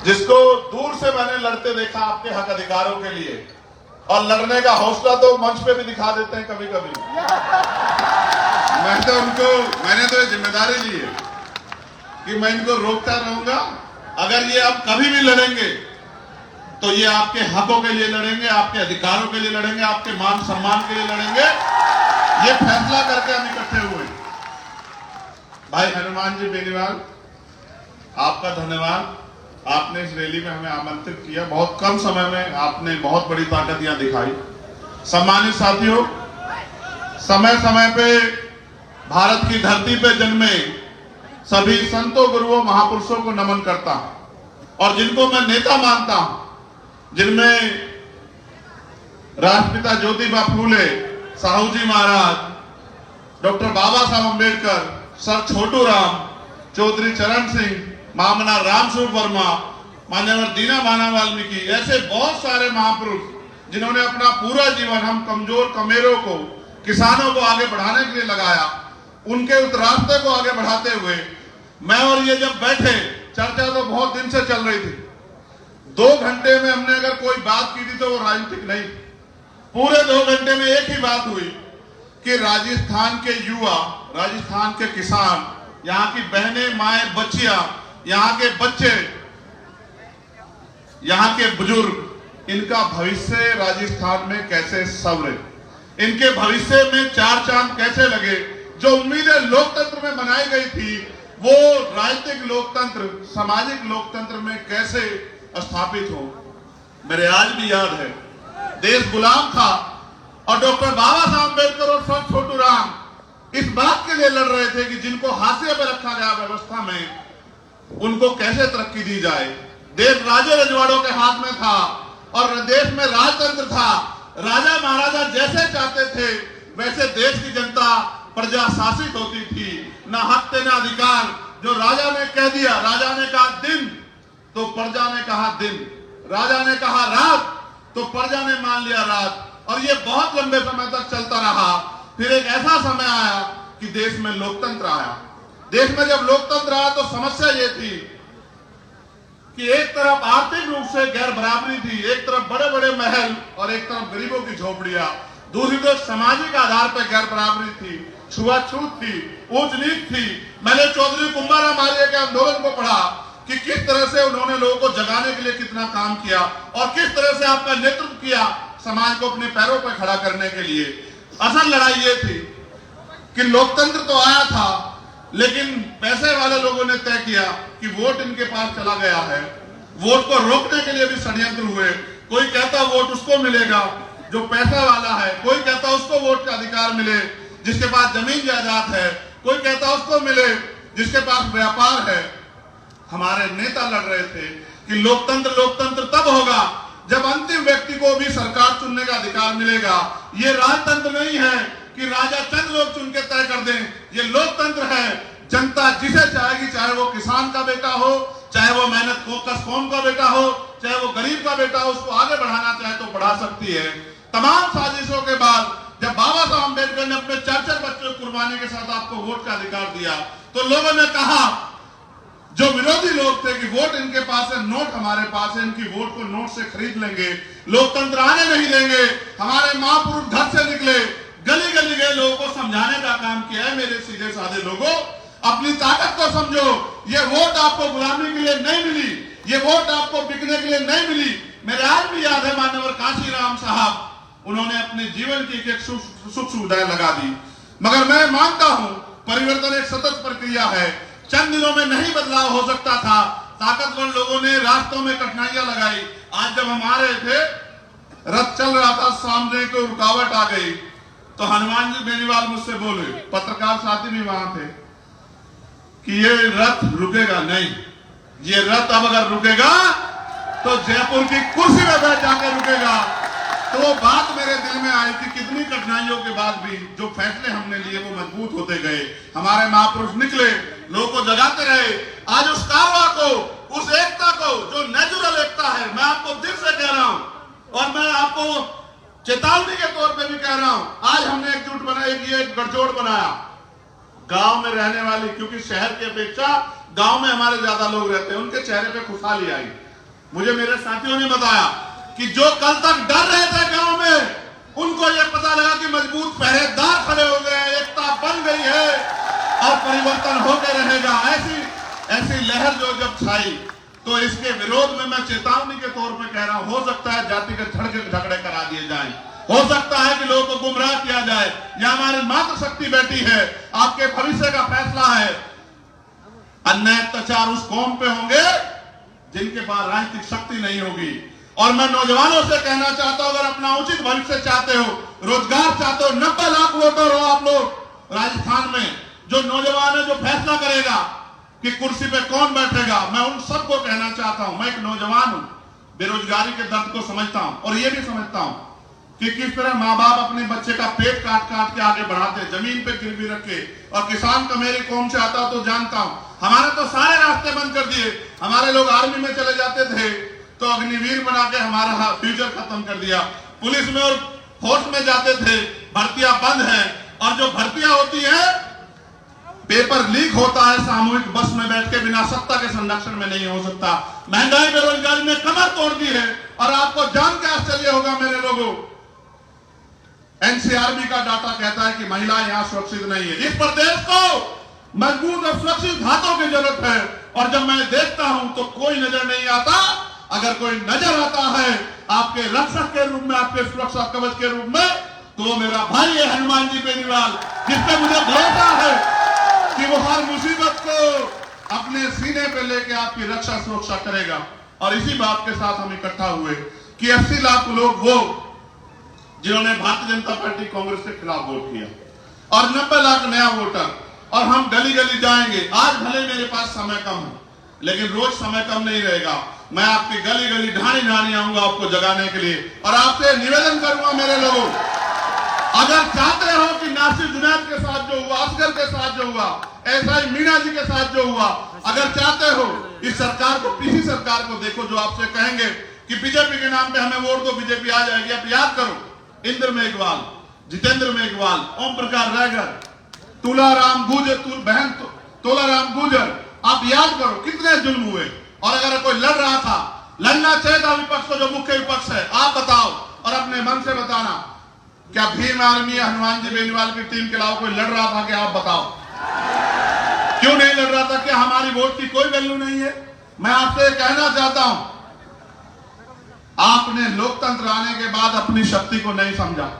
जिसको दूर से मैंने लड़ते देखा आपके हक अधिकारों के लिए, और लड़ने का हौसला तो मंच पे भी दिखा देते हैं कभी कभी। मैंने तो ये जिम्मेदारी ली है कि मैं इनको रोकता रहूंगा। अगर ये अब कभी भी लड़ेंगे तो ये आपके हकों के लिए लड़ेंगे, आपके अधिकारों के लिए लड़ेंगे, आपके मान सम्मान के लिए लड़ेंगे। ये फैसला करके हम इकट्ठे हुए। भाई हनुमान जी बेनीवाल, आपका धन्यवाद। आपने इस रैली में हमें आमंत्रित किया। बहुत कम समय में आपने बहुत बड़ी ताकत यहां दिखाई। सम्मानित साथियों, समय समय पे भारत की धरती पे जन्मे सभी संतों, गुरुओं, महापुरुषों को नमन करता हूं, और जिनको मैं नेता मानता हूं, जिनमें राष्ट्रपिता ज्योतिबा फूले, साहू जी महाराज, डॉक्टर बाबा साहब अम्बेडकर, सर छोटू राम, चौधरी चरण सिंह, मामना रामस्वरूप वर्मा, मान्यवर दीना माना वाल्मीकि, ऐसे बहुत सारे महापुरुष जिन्होंने अपना पूरा जीवन हम कमजोर कमेरों को, किसानों को आगे बढ़ाने के लिए लगाया। उनके उस रास्ते को आगे बढ़ाते हुए मैं और ये जब बैठे, चर्चा तो बहुत दिन से चल रही थी। 2 घंटे में हमने अगर कोई बात की थी तो वो राजनीतिक नहीं। पूरे 2 घंटे में एक ही बात हुई कि राजस्थान के युवा, राजस्थान के किसान, यहाँ की बहनें, माएं, बच्चियां, यहाँ के बच्चे, यहाँ के बुजुर्ग, इनका भविष्य राजस्थान में कैसे संवरे, इनके भविष्य में 4 चांद कैसे लगे। जो उम्मीदें लोकतंत्र में बनाई गई थी वो राजनीतिक लोकतंत्र, सामाजिक लोकतंत्र में कैसे स्थापित हो। मेरे आज भी याद है, देश गुलाम था और डॉक्टर बाबा साहब अम्बेडकर और सर छोटू राम इस बात के लिए लड़ रहे थे कि जिनको हाशिए पर रखा गया व्यवस्था में, उनको कैसे तरक्की दी जाए। देश राजे रजवाड़ों के हाथ में था और देश में राजतंत्र था। राजा महाराजा जैसे चाहते थे वैसे देश की जनता, प्रजा शासित होती थी। न हक थे न अधिकार। जो राजा ने कह दिया, राजा ने कहा दिन तो प्रजा ने कहा दिन, राजा ने कहा रात तो प्रजा ने मान लिया रात, और ये बहुत लंबे समय तक चलता रहा। फिर एक ऐसा समय आया कि देश में लोकतंत्र आया। देश में जब लोकतंत्र आया तो समस्या ये थी कि एक तरफ आर्थिक रूप से गैर बराबरी थी, एक तरफ बड़े बड़े महल और एक तरफ गरीबों की झोपड़ियां, दूसरी तरफ सामाजिक आधार पर गैर बराबरी थी, छुआछूत थी, ऊंच नीच थी। मैंने चौधरी कुंभाराम आर्य के आंदोलन को पढ़ा कि किस तरह से उन्होंने लोगों को जगाने के लिए कितना काम किया और किस तरह से आपका नेतृत्व किया समाज को अपने पैरों पर खड़ा करने के लिए। असल लड़ाई ये थी कि लोकतंत्र तो आया था, लेकिन पैसे वाले लोगों ने तय किया कि वोट इनके पास चला गया है। वोट को रोकने के लिए भी षड्यंत्र हुए। कोई कहता वोट उसको मिलेगा जो पैसा वाला है, कोई कहता उसको वोट का अधिकार मिले जिसके पास जमीन जायदाद है, कोई कहता उसको मिले जिसके पास व्यापार है। हमारे नेता लड़ रहे थे कि लोकतंत्र तब होगा जब अंतिम व्यक्ति को भी सरकार चुनने का अधिकार मिलेगा। ये राजतंत्र नहीं है कि राजा चंद लोग चुन के तय कर दें। ये लोकतंत्र है, जनता जिसे चाहेगी, चाहे वो किसान का बेटा हो, चाहे वो मेहनत कौम का बेटा हो, चाहे वो गरीब का बेटा हो, उसको आगे बढ़ाना चाहे तो बढ़ा सकती है। तमाम साजिशों के बाद जब बाबा साहब अम्बेडकर ने अपने 4 बच्चों की कुर्बानी के साथ आपको वोट का अधिकार दिया, तो लोगों ने कहा, जो विरोधी लोग थे, कि वोट इनके पास है, नोट हमारे पास है, इनकी वोट को नोट से खरीद लेंगे, लोकतंत्र आने नहीं देंगे। हमारे महापुरुष घर से निकले, गली गली गए, लोगों को समझाने का काम किया है। मेरे सीधे साधे लोगों, अपनी ताकत को समझो। ये वोट आपको गुलामी के लिए नहीं मिली, ये वोट आपको बिकने के लिए नहीं मिली। मेरे आज भी याद है मान्यवर काशीराम साहब, उन्होंने अपने जीवन की एक सुख सुविधाएं लगा दी। मगर मैं मानता हूं परिवर्तन एक सतत प्रक्रिया है। चंद दिनों में नहीं बदलाव हो सकता था। ताकतवर लोगों ने रास्तों में कठिनाइयां लगाई। आज जब हम आ रहे थे, रथ चल रहा था, सामने कोई रुकावट आ गई तो हनुमान जी बेनीवाल मुझसे बोले, पत्रकार साथी भी वहां थे, कि ये रथ रुकेगा नहीं। ये रथ अब अगर रुकेगा तो जयपुर की कुर्सी में बैठ जाकर रुकेगा। तो वो बात मेरे दिल में आई कि कितनी कठिनाइयों के बाद भी जो फैसले हमने लिए वो मजबूत होते गए। हमारे महापुरुष निकले, लोगों को जगाते रहे। आज उस कारवा को, उस एकता को जो नेचुरल एकता है, मैं आपको दिल से कह रहा हूं और मैं आपको चेतावनी के तौर पे भी कह रहा हूं। आज हमने एकजुट बनाई, ये गठजोड़ बनाया गांव में रहने वाली, क्योंकि शहर की अपेक्षा गांव में हमारे ज्यादा लोग रहते हैं, उनके चेहरे पे खुशहाली आई। मुझे मेरे साथियों ने बताया कि जो कल तक डर रहे थे गांव में, उनको यह पता लगा कि मजबूत पहरेदार खड़े हो गए, एकता बन गई है और परिवर्तन होकर रहेगा। ऐसी लहर जो जब छाई, तो इसके विरोध में मैं चेतावनी के तौर पे कह रहा हूं, हो सकता है जातिगत झगड़े करा दिए जाएं, हो सकता है कि लोगों को गुमराह किया जाए। यह हमारी मातृशक्ति बेटी है, आपके भविष्य का फैसला है। अन्याय अत्याचार उस कौम पे होंगे जिनके पास राजनीतिक शक्ति नहीं होगी। और मैं नौजवानों से कहना चाहता हूं, अगर अपना उचित भविष्य चाहते हो, रोजगार चाहते हो, 90 लाख वोटर हो आप लोग राजस्थान में, जो नौजवान है, जो फैसला करेगा कि कुर्सी पे कौन बैठेगा, मैं उन सबको कहना चाहता हूं। मैं एक नौजवान हूं, बेरोजगारी के दर्द को समझता हूं और ये भी समझता हूं कि किस तरह माँ बाप अपने बच्चे का पेट काट काट के आगे बढ़ाते, जमीन पे गिरवी रख के। और किसान का मेरी कौम से आता तो जानता हूं, हमारे तो सारे रास्ते बंद कर दिए। हमारे लोग आर्मी में चले जाते थे तो अग्निवीर बना के हमारा फ्यूचर खत्म कर दिया। पुलिस में और फोर्स में जाते थे, भर्तियां बंद है। और जो भर्तियां होती है, पेपर लीक होता है, सामूहिक बस में बैठ के बिना सत्ता के संरक्षण में नहीं हो सकता। महंगाई बेरोजगारी ने कमर तोड़ दी है। और आपको जान के आश्चर्य होगा मेरे लोगों, एनसीआरबी का डाटा कहता है कि महिला यहां सुरक्षित नहीं है। इस प्रदेश को मजबूत और सुरक्षित हाथों की जरूरत है। और जब मैं देखता हूं तो कोई नजर नहीं आता। अगर कोई नजर आता है आपके रक्षक के रूप में, आपके सुरक्षा कवच के रूप में, तो वो मेरा भाई है हनुमान जी बेनीवाल, जिसपे मुझे भरोसा है कि वो हर मुसीबत को अपने सीने पे लेके आपकी रक्षा सुरक्षा करेगा। और इसी बात के साथ हम इकट्ठा हुए कि 80 लाख लोग वो जिन्होंने भारतीय जनता पार्टी कांग्रेस के खिलाफ वोट किया, और 90 लाख नया वोटर। और हम गली गली जाएंगे। आज भले मेरे पास समय कम है, लेकिन रोज समय कम नहीं रहेगा। मैं आपकी गली गली ढाणी ढाणी आऊंगा आपको जगाने के लिए। और आपसे निवेदन करूंगा मेरे लोगों, अगर चाहते हो कि नासिर जुनैद के साथ जो हुआ, असगर के साथ जो हुआ, ऐसा ही मीणा जी के साथ जो हुआ, अगर चाहते हो इस सरकार को, किसी सरकार को देखो जो आपसे कहेंगे कि बीजेपी के नाम पे हमें वोट दो, बीजेपी आ जाएगी। आप याद करो, इंद्र मेघवाल, जितेंद्र मेघवाल, ओम प्रकाश रायगर, तुलाराम गुर्जर, बहन तुलाराम गुर्जर, आप याद करो कितने जुल्म हुए। और अगर कोई लड़ रहा था, लड़ना चाहिए था विपक्ष को, जो मुख्य विपक्ष है, आप बताओ और अपने मन से बताना, क्या भीम आर्मी हनुमान जी बेनीवाल की टीम के अलावा कोई लड़ रहा था? क्या आप बताओ, क्यों नहीं लड़ रहा था? क्या हमारी वोट की कोई वैल्यू नहीं है? मैं आपसे कहना चाहता हूं, आपने लोकतंत्र आने के बाद अपनी शक्ति को नहीं समझा।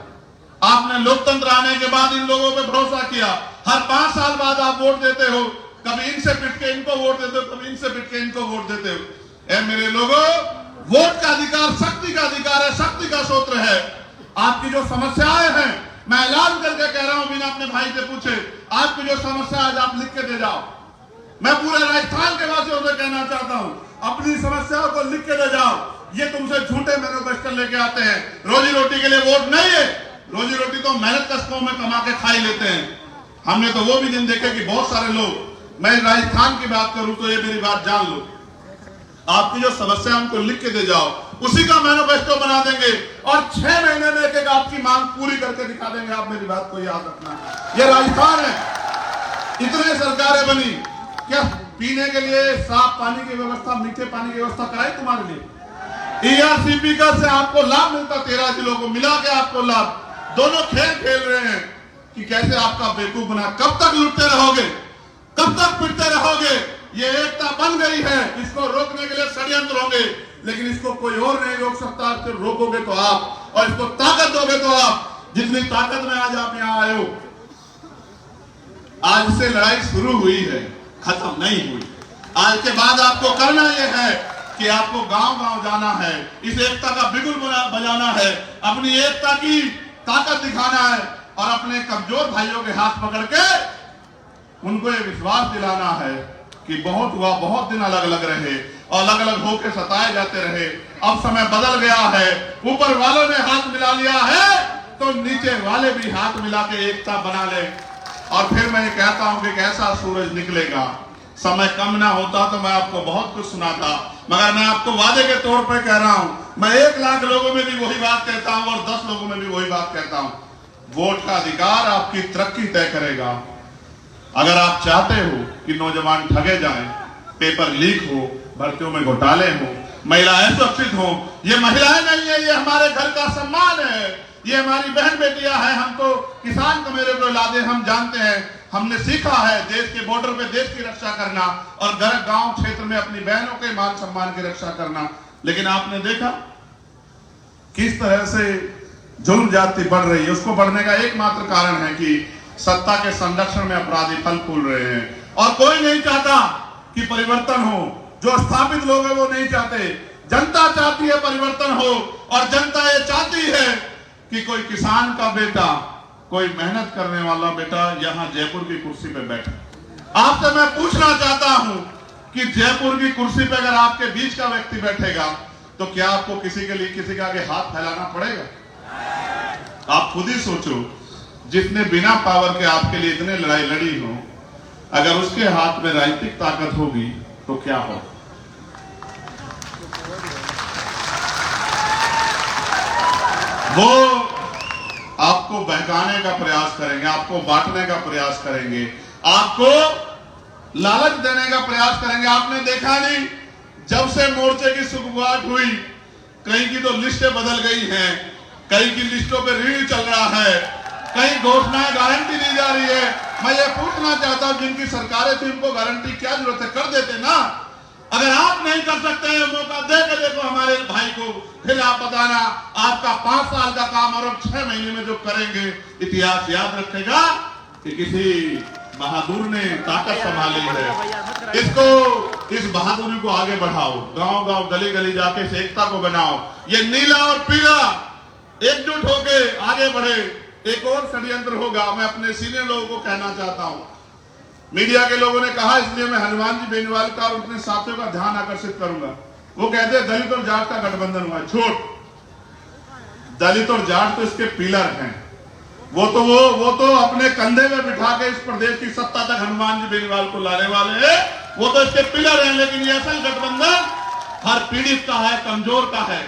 आपने लोकतंत्र आने के बाद इन लोगों पे भरोसा किया। हर 5 साल बाद आप वोट देते हो, कभी इनसे पिट के इनको वोट देते हो, कभी इनसे पिट के इनको वोट देते हो। ए मेरे लोगों, वोट का अधिकार शक्ति का अधिकार है, शक्ति का सूत्र है। आपकी जो समस्याएं हैं, मैं ऐलान करके कह रहा हूं, बिना अपने भाई से पूछे, आपकी जो समस्या आज आप लिख के दे जाओ। मैं पूरे राजस्थान के वासियों से कहना चाहता हूं, अपनी समस्याओं को लिख के दे जाओ। ये तुमसे झूठे मैनिफेस्टो लेके आते हैं। रोजी रोटी के लिए वोट नहीं है, रोजी रोटी तो मेहनत कष्टों में कमा के खा ही लेते हैं। हमने तो वो भी दिन देखे कि बहुत सारे लोग, मैं राजस्थान की बात करूं तो ये मेरी बात जान लो, आपकी जो समस्या उनको लिख के दे जाओ, उसी का मैनिफेस्टो बना देंगे और 6 महीने में एक आपकी मांग पूरी करके दिखा देंगे। आप मेरी बात को याद रखना, ये राजस्थान है। इतने सरकारें बनी, क्या पीने के लिए साफ पानी की व्यवस्था, मीठे पानी की व्यवस्था कराई तुम्हारे लिए? ERCP का से आपको लाभ मिलता, 13 जिलों को मिला के आपको लाभ। दोनों खेल खेल रहे हैं कि कैसे आपका बेवकूफ बना। कब तक लुटते रहोगे, कब तक पिटते रहोगे? ये एकता बन गई है, इसको रोकने के लिए षड्यंत्र होंगे, लेकिन इसको कोई और नहीं रोक सकता। सिर्फ रोकोगे तो आप, और इसको ताकत दोगे तो आप। जितनी ताकत में आज आप यहाँ आए हो, आज से लड़ाई शुरू हुई है, खत्म नहीं हुई। आज के बाद आपको करना यह है कि आपको गांव गांव जाना है, इस एकता का बिगुल बजाना है, अपनी एकता की ताकत दिखाना है और अपने कमजोर भाइयों के हाथ पकड़ के उनको ये विश्वास दिलाना है कि बहुत हुआ, बहुत दिन अलग अलग रहे और अलग अलग होकर सताए जाते रहे। अब समय बदल गया है, ऊपर वालों ने हाथ मिला लिया है तो नीचे वाले भी हाथ मिला के एकता बना ले। और फिर मैं ये कहता हूं कि ऐसा सूरज निकलेगा। समय कम ना होता तो मैं आपको बहुत कुछ सुनाता, मगर मैं आपको वादे के तौर पर कह रहा हूं, मैं 1 लाख लोगों में भी वही बात कहता हूं और 10 लोगों में भी वही बात कहता हूं। वोट का अधिकार आपकी तरक्की तय करेगा। अगर आप चाहते हो कि नौजवान ठगे जाएं, पेपर लीक हो, भर्तियों में घोटाले हो, महिलाएं सुरक्षित हों। ये महिलाएं नहीं है, ये हमारे घर का सम्मान है, ये हमारी बहन बेटियां हैं। हम तो किसान को मेरे को औलादे, हम जानते हैं, हमने सीखा है देश के बॉर्डर पे देश की रक्षा करना और घर गांव क्षेत्र में अपनी बहनों के मान सम्मान की रक्षा करना। लेकिन आपने देखा किस तरह से जुल्म जाति बढ़ रही है। उसको बढ़ने का एकमात्र कारण है कि सत्ता के संरक्षण में अपराधी फल फूल रहे हैं और कोई नहीं चाहता कि परिवर्तन हो। जो स्थापित लोग हैं वो नहीं चाहते, जनता चाहती है परिवर्तन हो और जनता ये चाहती है कि कोई किसान का बेटा, कोई मेहनत करने वाला बेटा यहां जयपुर की कुर्सी पे बैठे। आपसे मैं पूछना चाहता हूं कि जयपुर की कुर्सी पे अगर आपके बीच का व्यक्ति बैठेगा तो क्या आपको किसी के लिए किसी के आगे हाथ फैलाना पड़ेगा? आप खुद ही सोचो, जिसने बिना पावर के आपके लिए इतने लड़ाई लड़ी हो, अगर उसके हाथ में राजनीतिक ताकत होगी तो क्या हो? वो आपको बहकाने का प्रयास करेंगे, आपको बांटने का प्रयास करेंगे, आपको लालच देने का प्रयास करेंगे। आपने देखा नहीं, जब से मोर्चे की शुरुआत हुई, कहीं की तो लिस्टें बदल गई हैं, कहीं की लिस्टों पे रीढ़ चल रहा है, कहीं घोषणाएं गारंटी दी जा रही है। मैं ये पूछना चाहता हूं, जिनकी सरकारें थी उनको गारंटी क्या जरूरत है? कर देते ना। अगर आप नहीं कर सकते हैं, मौका दे के देखो हमारे भाई को, फिर आप बताना आपका 5 साल का काम और 6 महीने में जो करेंगे, इतिहास याद रखेगा कि किसी बहादुर ने ताकत संभाली है। इसको, इस बहादुरी को आगे बढ़ाओ, गांव गांव गली गली जाके इस एकता को बनाओ। ये नीला और पीला एकजुट होके आगे बढ़े। एक और षड्यंत्र होगा, मैं अपने सीनियर लोगों को कहना चाहता हूं। मीडिया के लोगों ने कहा, इसलिए मैं हनुमान जी बेनीवाल का और अपने साथियों का ध्यान आकर्षित करूंगा। वो कहते हैं दलित और जाट का गठबंधन हुआ। झूठ। दलित और जाट तो इसके पिलर हैं। वो तो अपने कंधे में बिठा के इस प्रदेश की सत्ता तक हनुमान जी बेनीवाल को लाने वाले हैं। वो तो इसके पिलर हैं। लेकिन ये असल गठबंधन हर पीड़ित का है, कमजोर का है।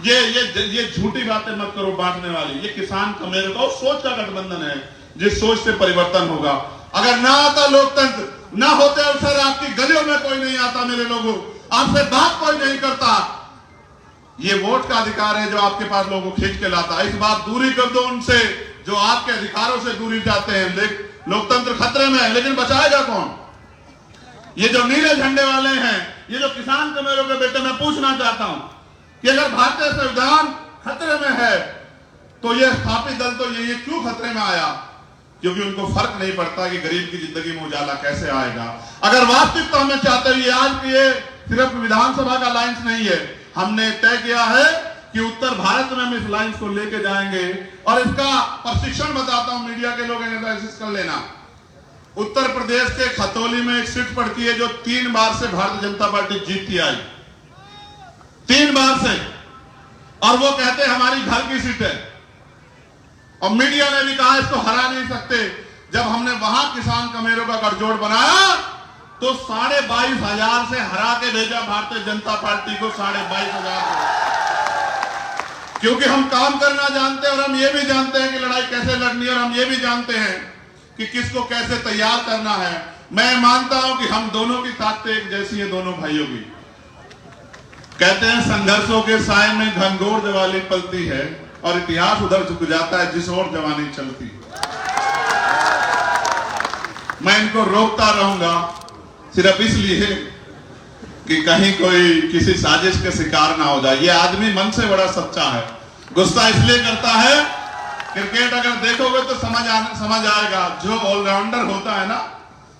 ये झूठी बातें मत करो बांटने वाली। ये किसान का, मेरे को सोच का गठबंधन है, जिस सोच से परिवर्तन होगा। अगर ना आता लोकतंत्र, ना होते अवसर, आपकी गलियों में कोई नहीं आता मेरे लोगों, आपसे बात कोई नहीं करता। ये वोट का अधिकार है जो आपके पास लोगों को खींच के लाता है। इस बात दूरी कर दो उनसे जो आपके अधिकारों से दूरी जाते हैं। लोकतंत्र खतरे में है, लेकिन बचाएगा कौन? ये जो नीले झंडे वाले हैं, ये जो किसान के मेरे के बेटे, मैं पूछना चाहता हूं कि अगर भारतीय संविधान खतरे में है तो ये स्थापित दल तो ये क्यों खतरे में आया? क्योंकि उनको फर्क नहीं पड़ता कि गरीब की जिंदगी में उजाला कैसे आएगा। अगर वास्तविकता में चाहते हैं, आज ये सिर्फ विधानसभा का लाइंस नहीं है, हमने तय किया है कि उत्तर भारत में हम इस लाइंस को लेके जाएंगे। और इसका प्रशिक्षण बताता हूं, मीडिया के लोग एनालिसिस कर लेना। उत्तर प्रदेश के खतौली में एक सीट पड़ती है जो 3 बार से भारतीय जनता पार्टी जीतती आई, 3 बार से, और वो कहते हैं हमारी घर की सीट है। और मीडिया ने भी कहा इसको हरा नहीं सकते। जब हमने वहां किसान कमेरों का गठजोड़ बनाया तो 22,500 से हरा के भेजा भारतीय जनता पार्टी को, 22,500। क्योंकि हम काम करना जानते हैं और हम ये भी जानते हैं कि लड़ाई कैसे लड़नी है, और हम ये भी जानते हैं कि किसको कैसे तैयार करना है। मैं मानता हूं कि हम दोनों की ताकतें एक जैसी है, दोनों भाइयों की। कहते हैं संघर्षों के साए में घनघोर दिवाली पलती है और इतिहास उधर झुक जाता है जिस ओर जवानी चलती। मैं इनको रोकता रहूंगा सिर्फ इसलिए कि कहीं कोई किसी साजिश के शिकार ना हो जाए। ये आदमी मन से बड़ा सच्चा है। गुस्सा इसलिए करता है, क्रिकेट अगर देखोगे तो समझ आएगा, जो ऑलराउंडर होता है ना,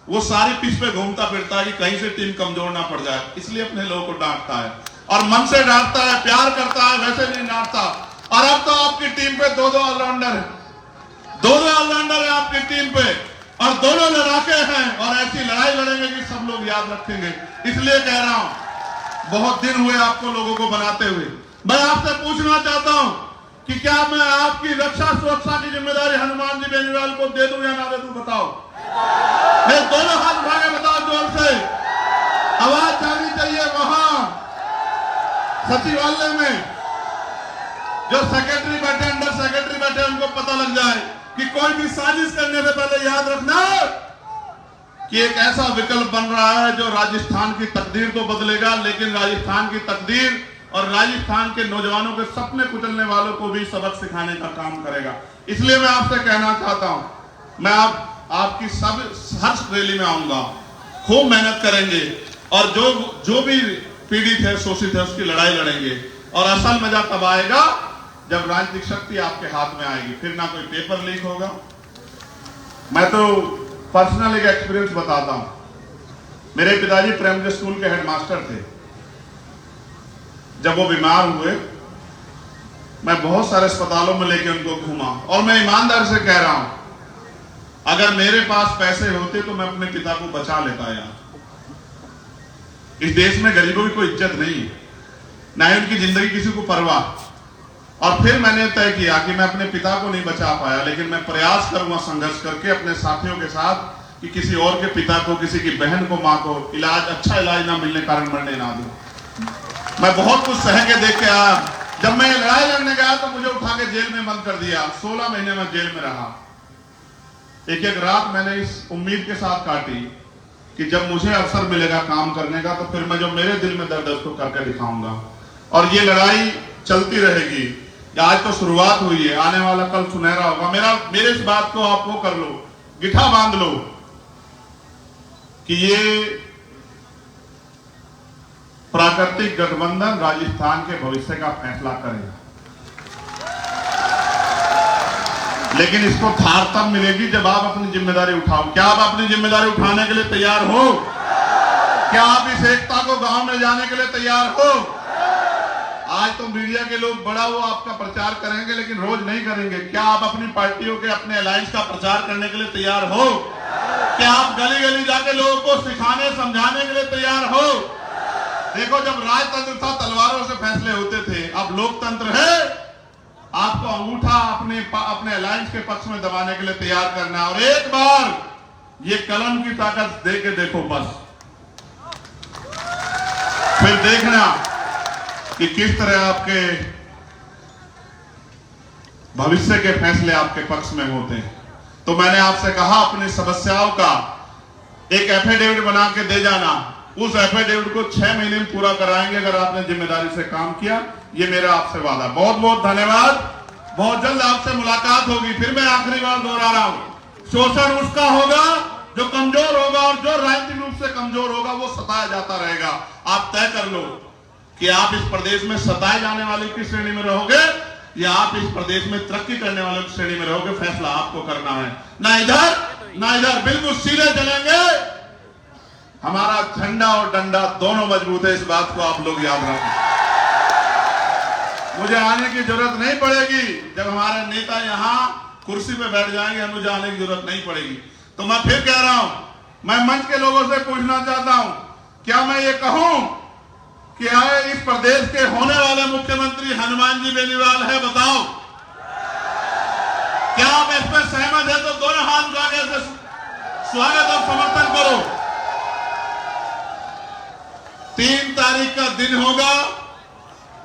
वो सारी पिच पे घूमता फिरता है कि कहीं से टीम कमजोर ना पड़ जाए, इसलिए अपने लोगों को डांटता है और मन से डांटता है, प्यार करता है, वैसे नहीं डांटता। और अब तो आपकी टीम पे 2-2 ऑलराउंडर है, 2-2 ऑलराउंडर है आपकी टीम पे, और दोनों लड़ाके हैं और ऐसी लड़ाई लड़ेंगे कि सब लोग याद रखेंगे। इसलिए कह रहा हूं, बहुत दिन हुए आपको लोगों को बनाते हुए। मैं आपसे पूछना चाहता हूं कि क्या मैं आपकी रक्षा सुरक्षा की जिम्मेदारी हनुमान जी बेनीवाल को दे दूं या ना दे दूं? बताओ। मैं दोनों हाथ उठा के बताओ जोर से, आवाज जानी चाहिए। वहां सचिवालय में जो सेक्रेटरी बैठे, अंडर सेक्रेटरी बैठे, उनको पता लग जाए कि कोई भी साजिश करने से पहले याद रखना कि एक ऐसा विकल्प बन रहा है जो राजस्थान की तकदीर तो बदलेगा, लेकिन राजस्थान की तकदीर और राजस्थान के नौजवानों के सपने कुचलने वालों को भी सबक सिखाने का काम करेगा। इसलिए मैं आपसे कहना चाहता हूं, मैं आपकी हर रैली में आऊंगा, खूब मेहनत करेंगे और जो भी पीड़ित है, शोषित है, उसकी लड़ाई लड़ेंगे। और असल मजा तब आएगा जब राजनीतिक शक्ति आपके हाथ में आएगी, फिर ना कोई पेपर लीक होगा। मैं तो पर्सनल एक एक्सपीरियंस बताता हूं। मेरे पिताजी प्राइमरी स्कूल के हेडमास्टर थे। जब वो बीमार हुए, मैं बहुत सारे अस्पतालों में लेके उनको घूमा और मैं ईमानदार से कह रहा हूं, अगर मेरे पास पैसे होते तो मैं अपने पिता को बचा लेता यार। इस देश में गरीबों की कोई इज्जत नहीं है, ना ही उनकी जिंदगी किसी को परवाह। और फिर मैंने तय किया कि मैं अपने पिता को नहीं बचा पाया, लेकिन मैं प्रयास करूंगा संघर्ष करके अपने साथियों के साथ कि किसी और के पिता को, किसी की बहन को, मां को अच्छा इलाज ना मिलने कारण मरने ना दूं। मैं बहुत कुछ सह के देख के आया। जब मैं लड़ाई लड़ने गया तो मुझे उठा के जेल में बंद कर दिया। 16 महीने में जेल में रहा। एक एक रात मैंने इस उम्मीद के साथ काटी कि जब मुझे अवसर मिलेगा काम करने का तो फिर मैं जो मेरे दिल में दर्द है उसको करके दिखाऊंगा। और ये लड़ाई चलती रहेगी। आज तो शुरुआत हुई है, आने वाला कल सुनहरा होगा। मेरे इस बात को आप वो कर लो, गिठा बांध लो कि ये प्राकृतिक गठबंधन राजस्थान के भविष्य का फैसला करेगा। लेकिन इसको धार तब मिलेगी जब आप अपनी जिम्मेदारी उठाओ। क्या आप अपनी जिम्मेदारी उठाने के लिए तैयार हो? क्या आप इस एकता को गांव में जाने के लिए तैयार हो? आज तो मीडिया के लोग बड़ा वो आपका प्रचार करेंगे, लेकिन रोज नहीं करेंगे। क्या आप अपनी पार्टियों के, अपने अलायंस का प्रचार करने के लिए तैयार हो? क्या आप गली गली जाके लोगों को सिखाने, समझाने के लिए तैयार हो? देखो, जब राजतंत्र था तलवारों से फैसले होते थे, अब लोकतंत्र है। आपको अंगूठा अपने अलायंस के पक्ष में दबाने के लिए तैयार करना है। और एक बार ये कलम की ताकत दे के देखो बस, फिर देखना कि किस तरह आपके भविष्य के फैसले आपके पक्ष में होते हैं। तो मैंने आपसे कहा अपनी समस्याओं का एक एफिडेविट बना के दे जाना। उस एफिडेविट को 6 महीने में पूरा कराएंगे अगर आपने जिम्मेदारी से काम किया। ये मेरा आपसे वादा। बहुत बहुत धन्यवाद। बहुत जल्द आपसे मुलाकात होगी। फिर मैं आखिरी बार दोहरा रहा हूं, शोषण उसका होगा जो कमजोर होगा, और जो राजनीतिक रूप से कमजोर होगा वो सताया जाता रहेगा। आप तय कर लो कि आप इस प्रदेश में सताए जाने वाले की श्रेणी में रहोगे या आप इस प्रदेश में तरक्की करने वालों की श्रेणी में रहोगे। फैसला आपको करना है। ना इधर ना इधर, बिल्कुल सीधे चलेंगे। हमारा झंडा और डंडा दोनों मजबूत है, इस बात को आप लोग याद रखें। मुझे आने की जरूरत नहीं पड़ेगी। जब हमारे नेता यहाँ कुर्सी पे बैठ जाएंगे, मुझे आने की जरूरत नहीं पड़ेगी। तो मैं फिर कह रहा हूं, मैं मंच के लोगों से पूछना चाहता हूं, क्या मैं ये कहूं कि इस प्रदेश के होने वाले मुख्यमंत्री हनुमान जी बेनीवाल है? बताओ, क्या आप इस पर सहमत है? तो दोनों हाथ उठा के स्वागत और समर्थन करो। 3 तारीख का दिन होगा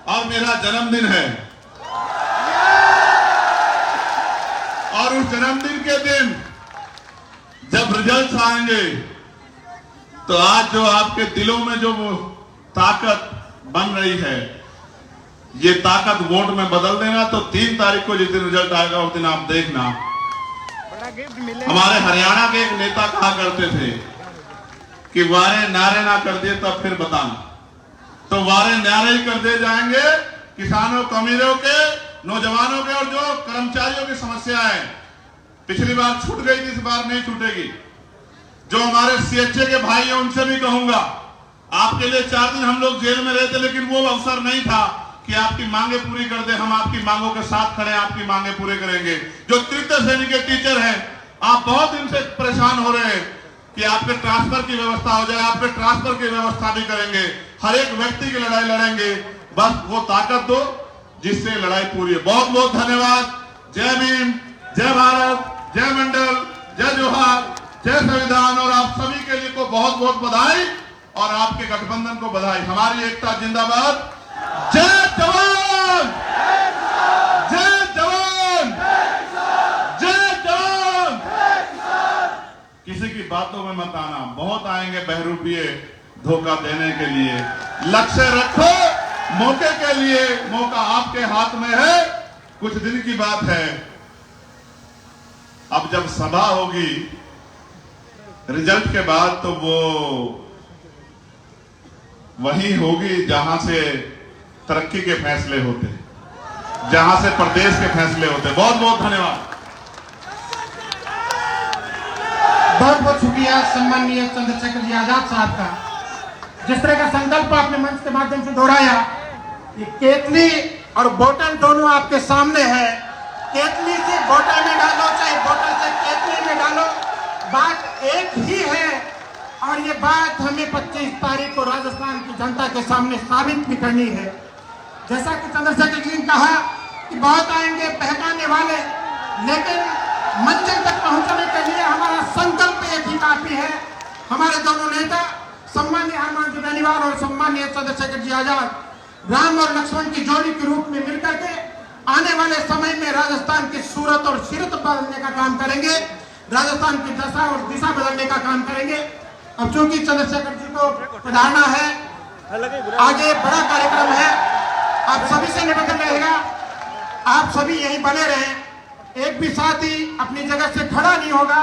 और मेरा जन्मदिन है। और उस जन्मदिन के दिन जब रिजल्ट आएंगे तो आज जो आपके दिलों में जो वो ताकत बन रही है, ये ताकत वोट में बदल देना। तो 3 तारीख को जिस दिन रिजल्ट आएगा उस दिन आप देखना। हमारे हरियाणा के एक नेता कहा करते थे कि वारे नारे ना कर दिए तब फिर बताना। तो वारे नारे ही कर दे जाएंगे। किसानों, अमीरों के, नौजवानों के और जो कर्मचारियों की समस्या है, पिछली बार छूट गई थी, इस बार नहीं छूटेगी। जो हमारे सीएचए के भाई हैं उनसे भी कहूंगा, आपके लिए 4 दिन हम लोग जेल में रहे थे, लेकिन वो अवसर नहीं था कि आपकी मांगे पूरी कर दे। हम आपकी मांगों के साथ खड़े, आपकी मांगे पूरे करेंगे। जो तृतीय श्रेणी के टीचर हैं, आप बहुत दिन से परेशान हो रहे हैं कि आपके ट्रांसफर की व्यवस्था हो जाए। आपके ट्रांसफर की व्यवस्था भी करेंगे। हर एक व्यक्ति की लड़ाई लड़ेंगे। बस वो ताकत दो जिससे लड़ाई पूरी है। बहुत बहुत धन्यवाद। जय भीम, जय भारत, जय मंडल, जय जोहार, जय संविधान। और आप सभी के लिए को बहुत बहुत बधाई और आपके गठबंधन को बधाई। हमारी एकता जिंदाबाद। जय जवान, जय जवान, जय जवान। किसी की बातों में मत आना, बहुत आएंगे बहरूपिये धोखा देने के लिए। लक्ष्य रखो मौके के लिए, मौका आपके हाथ में है, कुछ दिन की बात है। अब जब सभा होगी रिजल्ट के बाद, तो वो वही होगी जहां से तरक्की के फैसले होते, जहां से प्रदेश के फैसले होते। बहुत बहुत धन्यवाद। बहुत बहुत शुक्रिया सम्माननीय चंद्रशेखर जी आजाद साहब का। जिस तरह का संकल्प आपने मंच के माध्यम से दोहराया, ये केतली और बोतल दोनों आपके सामने है। केतली से बोतल में डालो, चाहे बोतल से केतली में डालो, बात एक ही है। और ये बात हमें 25 तारीख को राजस्थान की जनता के सामने साबित भी करनी है। जैसा कि चंद्रशेखर जी ने कहा कि बहुत आएंगे बहकाने वाले, लेकिन मंजिल तक पहुंचने के लिए हमारा संकल्प एक ही काफी है। हमारे दोनों नेता सम्माननीय हनुमान जी बेनीवाल और सम्माननीय चंद्रशेखर जी आजाद राम और लक्ष्मण की जोड़ी के रूप में मिलकर के आने वाले समय में राजस्थान की सूरत और सीरत बदलने का काम करेंगे, राजस्थान की दशा और दिशा बदलने का काम करेंगे। अब चूंकि चंद्रशेखर जी को पधारना है, आगे बड़ा कार्यक्रम है, आप सभी से निवेदन रहेगा आप सभी यहीं बने रहें। एक भी साथी अपनी जगह से खड़ा नहीं होगा।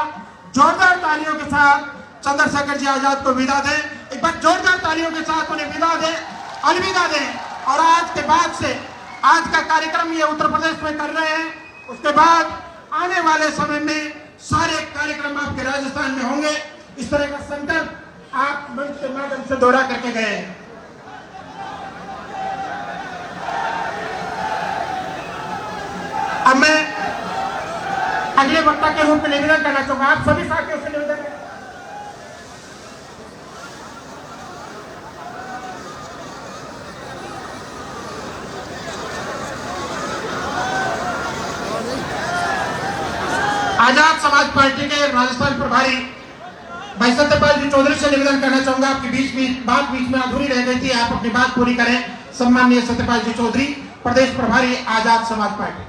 जोरदार तालियों के साथ चंद्रशेखर जी आजाद को विदा दें। एक बार जोरदार तालियों के साथ उन्हें विदा दें, अलविदा दें। और आज के बाद से, आज का कार्यक्रम ये उत्तर प्रदेश में कर रहे हैं, उसके बाद आने वाले समय में सारे कार्यक्रम आपके राजस्थान में होंगे। इस तरह का संकल्प आप मंच के माध्यम से दोहरा करके गए हैं। अब मैं अगले वक्ता के रूप में निवेदन करना चाहूंगा, आप सभी साथियों से निवेदन है। आजाद समाज पार्टी के राजस्थान प्रभारी भाई सत्यपाल जी चौधरी से निवेदन करना चाहूंगा। आपकी बीच में अधूरी रह गई थी, आप अपनी बात पूरी करें। सम्माननीय सत्यपाल जी चौधरी, प्रदेश प्रभारी आजाद समाज पार्टी।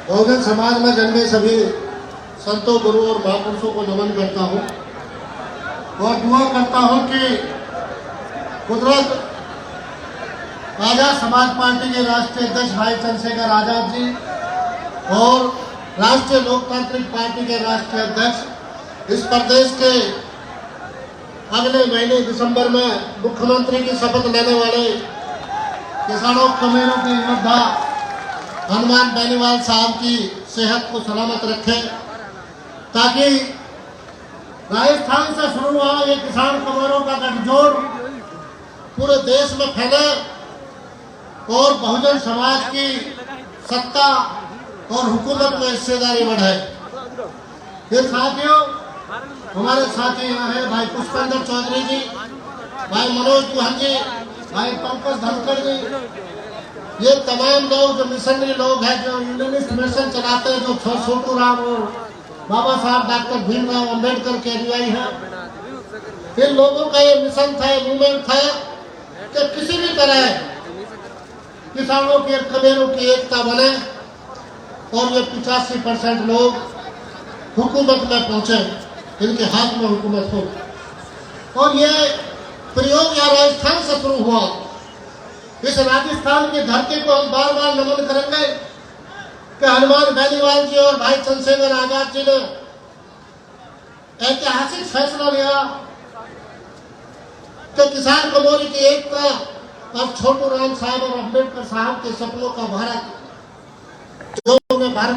बहुजन समाज में जन्मे सभी संतों, गुरु और महापुरुषों को नमन करता हूँ और दुआ करता हूँ कि कुदरत आजाद समाज पार्टी के राष्ट्रीय अध्यक्ष भाई चंद्रशेखर आजाद जी और राष्ट्रीय लोकतांत्रिक पार्टी के राष्ट्रीय अध्यक्ष इस प्रदेश के अगले महीने दिसंबर में मुख्यमंत्री की शपथ लेने वाले किसानों कमेरों के योद्धा हनुमान बेनीवाल साहब की सेहत को सलामत रखे, ताकि राजस्थान से शुरू हुआ ये किसान कमेरों का गठजोड़ पूरे देश में फैले और बहुजन समाज की सत्ता और हुकूमत में हिस्सेदारी बढ़े। फिर साथियों, हमारे साथी यहाँ हैं भाई पुष्पेंद्र चौधरी जी, भाई मनोज चौहान जी, भाई पंकज धनखड़ जी। ये तमाम लोग जो मिशनरी लोग हैं, जो यूनियनिस्ट मिशन चलाते हैं, जो छोटू राम और बाबा साहब डॉक्टर भीमराव अम्बेडकर के अनुयायी हैं। इन लोगों का ये मिशन था, मूवमेंट था कि किसी भी तरह किसानों के कमेरों की एकता बने और ये 85% लोग हुकूमत में पहुंचे, इनके हाथ में हुकूमत हो। और ये प्रयोग यहाँ राजस्थान से शुरू हुआ। इस राजस्थान की धरती को हम बार बार नमन करेंगे कि हनुमान बेनीवाल जी और भाई चंद्रशेखर आजाद जी ने ऐतिहासिक फैसला लिया कि किसान कमोरी की एकता और छोटू राम साहब और अम्बेडकर साहब के सपनों का भारत, जो उन्हें भारत